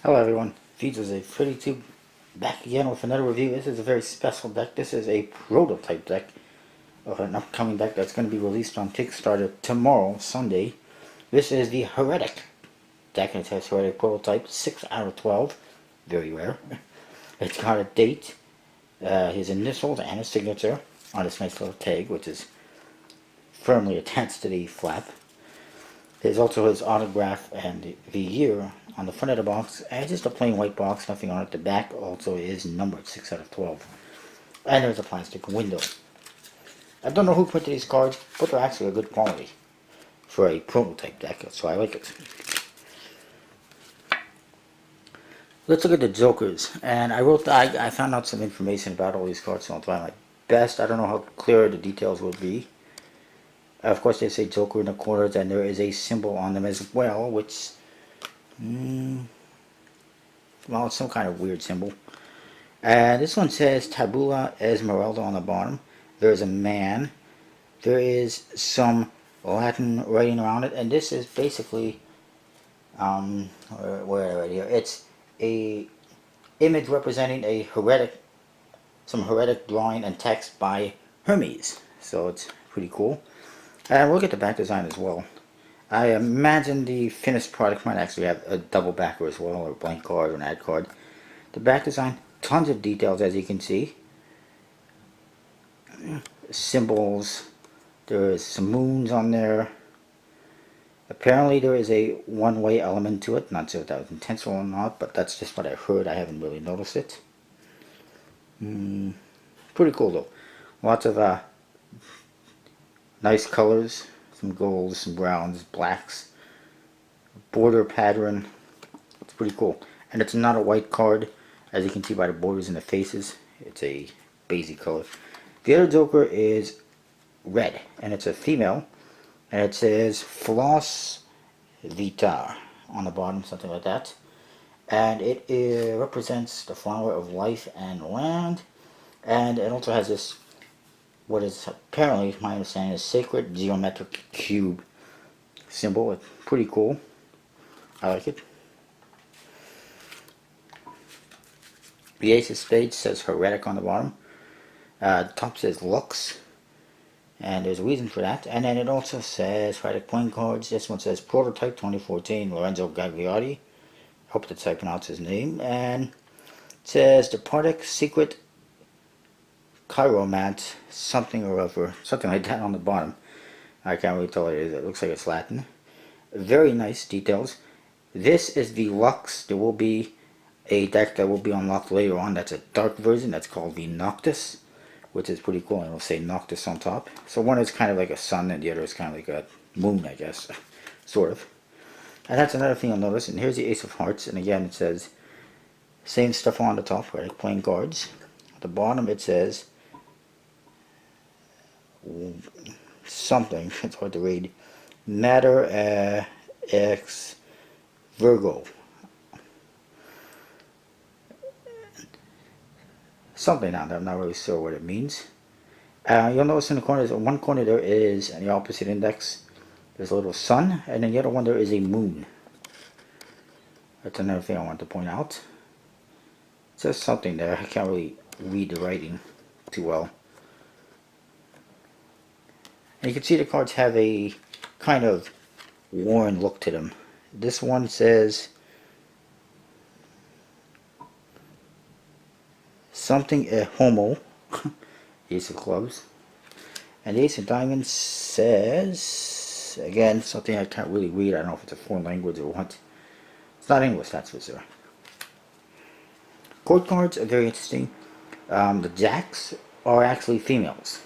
Hello everyone, Features a 32 back again with another review. This is a very special deck. This is a prototype deck of an upcoming deck that's going to be released on Kickstarter tomorrow, Sunday. This is the Heretic deck, and it has Heretic prototype, 6 out of 12, very rare. It's got a date, his initials and his signature on this nice little tag, which is firmly attached to the flap. There's also his autograph and the year on the front of the box, and just a plain white box, nothing on it. The back also is numbered 6 out of 12. And there's a plastic window. I don't know who printed these cards, but they're actually a good quality for a prototype deck, so I like it. Let's look at the Jokers, and I found out some information about all these cards, so I'll try my best. I don't know how clear the details will be. Of course, they say Joker in the corners, and there is a symbol on them as well, which, well, it's some kind of weird symbol. This one says Tabula Esmeralda on the bottom. There's a man. There is some Latin writing around it, and this is basically, where right here? It's a image representing a heretic, some heretic drawing and text by Hermes. So it's pretty cool. And we'll get the back design as well. I imagine the finished product might actually have a double backer as well, or a blank card or an ad card. The back design, tons of details as you can see. Symbols, there is some moons on there. Apparently there is a one-way element to it. Not sure if that was intentional or not, but that's just what I heard. I haven't really noticed it. Pretty cool though. Lots of nice colors, some golds, some browns, blacks, border pattern. It's pretty cool. And it's not a white card, as you can see by the borders and the faces. It's a basic color. The other Joker is red, and it's a female, and it says Floss Vita on the bottom, something like that. And it represents the flower of life and land, and it also has this, what is apparently, my understanding, is sacred geometric cube symbol. It's pretty cool. I like it. The Ace of Spades says Heretic on the bottom. The top says Lux, and there's a reason for that. And then it also says Heretic playing cards. This one says Prototype 2014 Lorenzo Gagliotti. Hope that's how I pronounce his name. And it says the product secret Chiromant, something or other, something like that on the bottom. I can't really tell what it is. It looks like it's Latin. Very nice details. This is the Lux. There will be a deck that will be unlocked later on. That's a dark version. That's called the Noctis, which is pretty cool. And it'll say Noctis on top. So one is kind of like a sun, and the other is kind of like a moon, I guess, sort of. And that's another thing you'll notice. And here's the Ace of Hearts. And again, it says same stuff on the top, right? Playing cards. At the bottom, it says something, it's hard to read, Matter X Virgo, something on there. I'm not really sure what it means. You'll notice in the corner, one corner there is, and the opposite index, there's a little sun, and in the other one there is a moon. That's another thing I want to point out. It says something there. I can't really read the writing too well. And you can see the cards have a kind of worn look to them. This one says something homo, Ace of Clubs. And the Ace of Diamonds says, again, something I can't really read. I don't know if it's a foreign language or what. It's not English, that's for sure. Court cards are very interesting. The Jacks are actually females.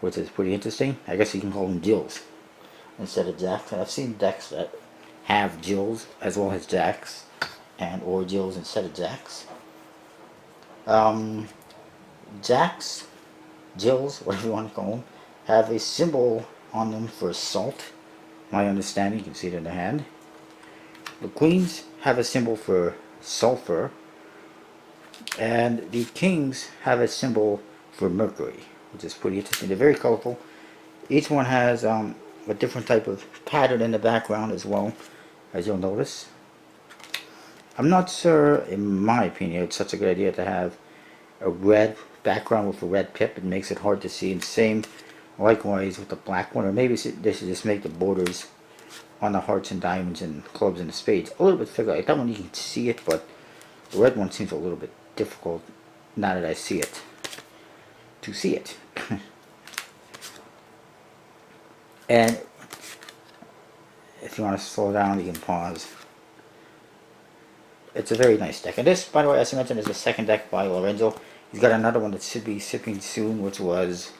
Which is pretty interesting. I guess you can call them Jills instead of Jacks. And I've seen decks that have Jills as well as Jacks, and or Jills instead of Jacks. Jacks, Jills, whatever you want to call them, have a symbol on them for salt. My understanding, you can see it in the hand. The Queens have a symbol for sulfur, and the Kings have a symbol for mercury, which is pretty interesting. They're very colorful. Each one has a different type of pattern in the background as well, as you'll notice. I'm not sure, in my opinion, it's such a good idea to have a red background with a red pip. It makes it hard to see. And same, likewise, with the black one. Or maybe they should just make the borders on the hearts and diamonds and clubs and the spades a little bit thicker. Like that one you can see it, but the red one seems a little bit difficult now that I see it. To see it. And if you want to slow down, you can pause. It's a very nice deck. And this, by the way, as I mentioned, is the second deck by Lorenzo. He's got another one that should be shipping soon, which was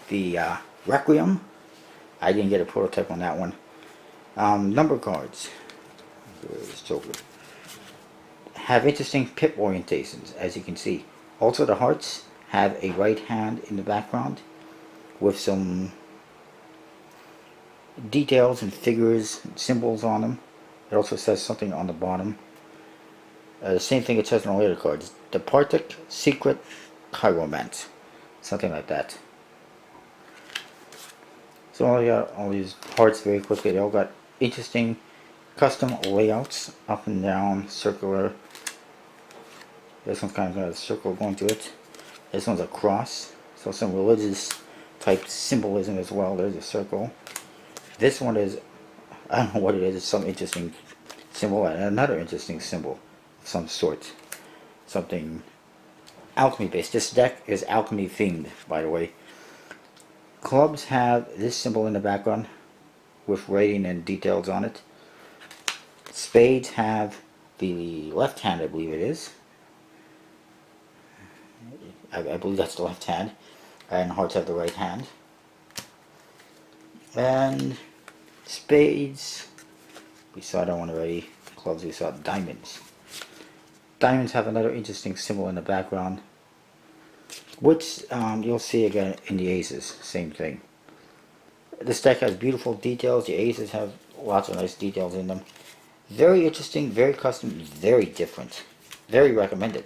the Requiem. I didn't get a prototype on that one. Number cards. Where's Joker? Have interesting pip orientations, as you can see. Also, the hearts have a right hand in the background with some details and figures and symbols on them. It also says something on the bottom. The same thing it says on the later cards. The Partic Secret Chiromant. Something like that. So I got all these hearts very quickly. They all got interesting custom layouts. Up and down, circular. This one's kind of got a circle going to it. This one's a cross. So some religious type symbolism as well. There's a circle. This one is, I don't know what it is. It's some interesting symbol and another interesting symbol of some sort. Something alchemy based. This deck is alchemy themed, by the way. Clubs have this symbol in the background with writing and details on it. Spades have the left hand, I believe it is. I believe that's the left hand. And hearts have the right hand. And spades, we saw that one already. Clubs, we saw diamonds. Diamonds have another interesting symbol in the background, which you'll see again in the aces. Same thing. This deck has beautiful details. The aces have lots of nice details in them. Very interesting, very custom, very different. Very recommended.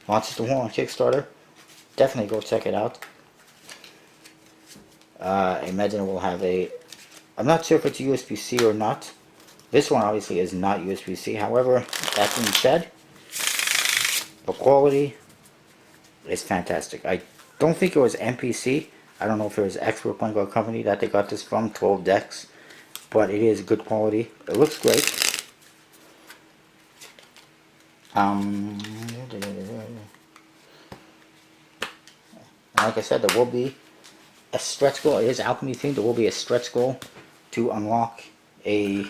Launches the War on Kickstarter. Definitely go check it out. I imagine it will have a... I'm not sure if it's USPC or not. This one obviously is not USPC. However, that being said, the quality is fantastic. I don't think it was MPC. I don't know if it was Expert Playing Card Company that they got this from, 12 decks. But it is good quality. It looks great. Like I said, there will be a stretch goal. It is alchemy themed. There will be a stretch goal to unlock a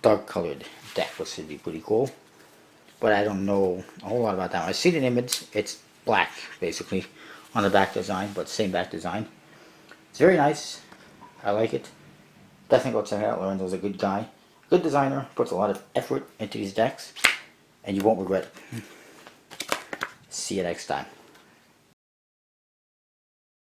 dark colored deck, which should be pretty cool. But I don't know a whole lot about that one. I see an image. It's black, basically, on the back design, but same back design. It's very nice. I like it. Definitely go check it out. Lorenzo's a good guy. Good designer. Puts a lot of effort into these decks. And you won't regret it. See you next time.